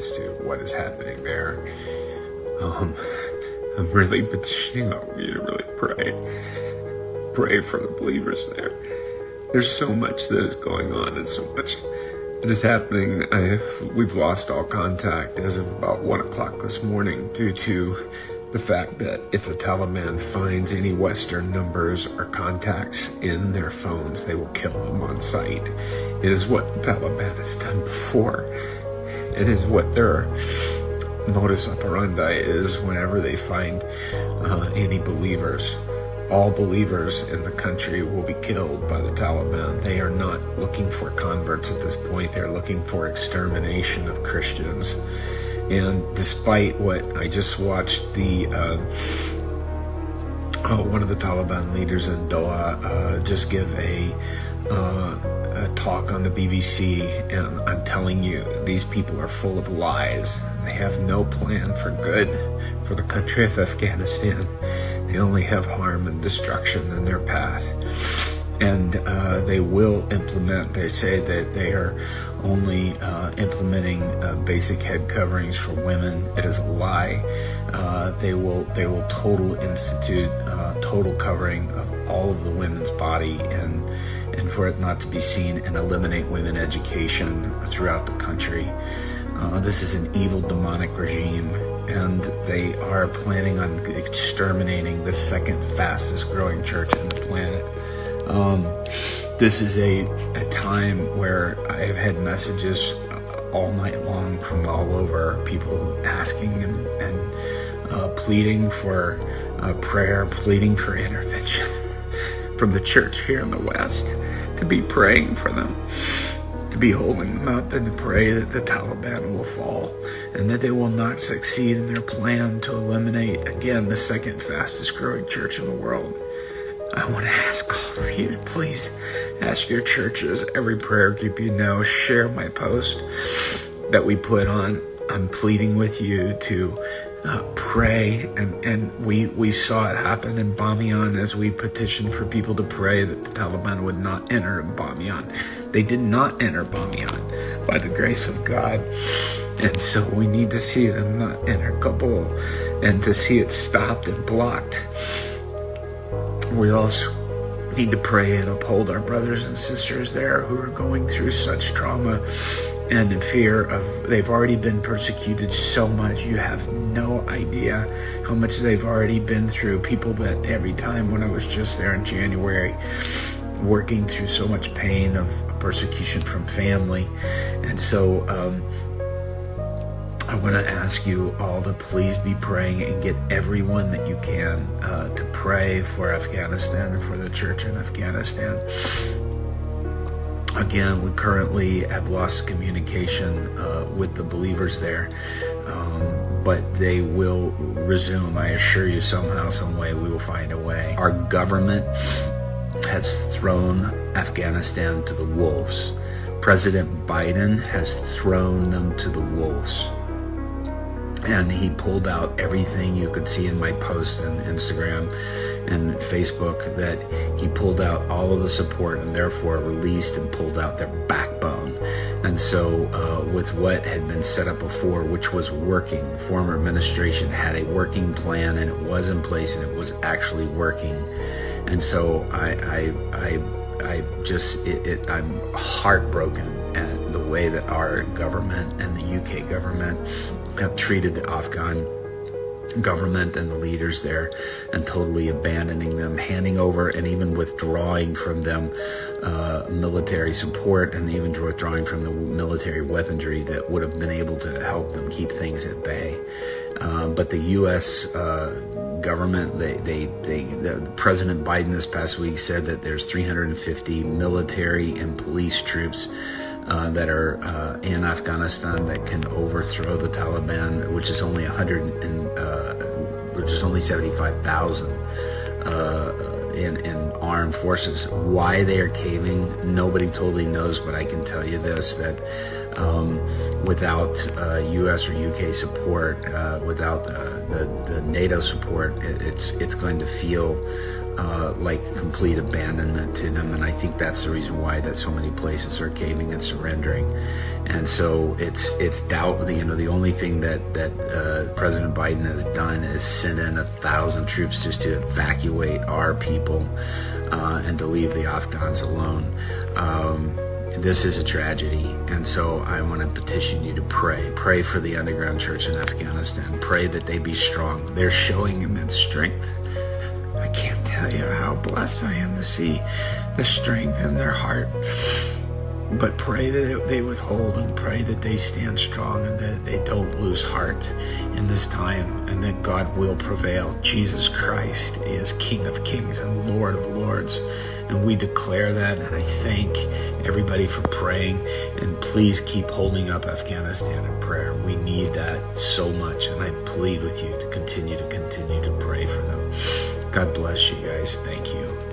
regards to what is happening there. I'm really petitioning on you to really pray for the believers there. There's so much that is going on and so much that is happening. We've lost all contact as of about 1 o'clock this morning due to the fact that if the Taliban finds any Western numbers or contacts in their phones, they will kill them on sight. It is what the Taliban has done before. It is what their modus operandi is whenever they find any believers. All believers in the country will be killed by the Taliban. They are not looking for converts at this point. They're looking for extermination of Christians. And despite what I just watched, one of the Taliban leaders in Doha just give a talk on the BBC, and I'm telling you, these people are full of lies. They have no plan for good for the country of Afghanistan. They only have harm and destruction in their path. And they will implement, they say that they are only implementing basic head coverings for women. It is a lie. They will total institute total covering of all of the women's body and for it not to be seen, and eliminate women education throughout the country. This is an evil demonic regime, and they are planning on exterminating the second fastest growing church on the planet. This is a time where I have had messages all night long from all over, people asking and pleading for prayer, pleading for intervention from the church here in the West, to be praying for them, to be holding them up, and to pray that the Taliban will fall and that they will not succeed in their plan to eliminate, again, the second fastest growing church in the world. I want to ask all of you to please ask your churches, every prayer group you know, share my post that we put on. I'm pleading with you to pray, and we saw it happen in Bamiyan as we petitioned for people to pray that the Taliban would not enter Bamiyan. They did not enter Bamiyan by the grace of God, and so we need to see them not enter Kabul and to see it stopped and blocked. We also need to pray and uphold our brothers and sisters there who are going through such trauma and in fear of, they've already been persecuted so much. You have no idea how much they've already been through. People that every time when I was just there in January, working through so much pain of persecution from family. And so I want to ask you all to please be praying and get everyone that you can to pray for Afghanistan and for the church in Afghanistan. Again, we currently have lost communication with the believers there, but they will resume. I assure you, somehow, some way, we will find a way. Our government has thrown Afghanistan to the wolves. President Biden has thrown them to the wolves. And he pulled out everything you could see in my post on Instagram and Facebook, that he pulled out all of the support and therefore released and pulled out their backbone. And so with what had been set up before, which was working, the former administration had a working plan and it was in place and it was actually working. And so I'm heartbroken at the way that our government and the UK government have treated the Afghan government and the leaders there, and totally abandoning them, handing over and even withdrawing from them military support, and even withdrawing from the military weaponry that would have been able to help them keep things at bay. But the U.S. government, the President Biden this past week said that there's 350 military and police troops that are in Afghanistan that can overthrow the Taliban, which is only 75,000 in armed forces. Why they are caving, nobody totally knows, but I can tell you this, that without U.S. or UK support, without the NATO support, it's going to feel like complete abandonment to them, and I think that's the reason why that so many places are caving and surrendering. And so it's doubt. The only thing that President Biden has done is send in 1,000 troops just to evacuate our people and to leave the Afghans alone. This is a tragedy, and so I want to petition you to pray for the underground church in Afghanistan. Pray that they be strong. They're showing immense strength. I can't tell you how blessed I am to see the strength in their heart. But pray that they withhold, and pray that they stand strong, and that they don't lose heart in this time, and that God will prevail. Jesus Christ is King of Kings and Lord of Lords, and we declare that, and I thank everybody for praying, and please keep holding up Afghanistan in prayer. We need that so much, and I plead with you to continue to pray for them. God bless you guys. Thank you.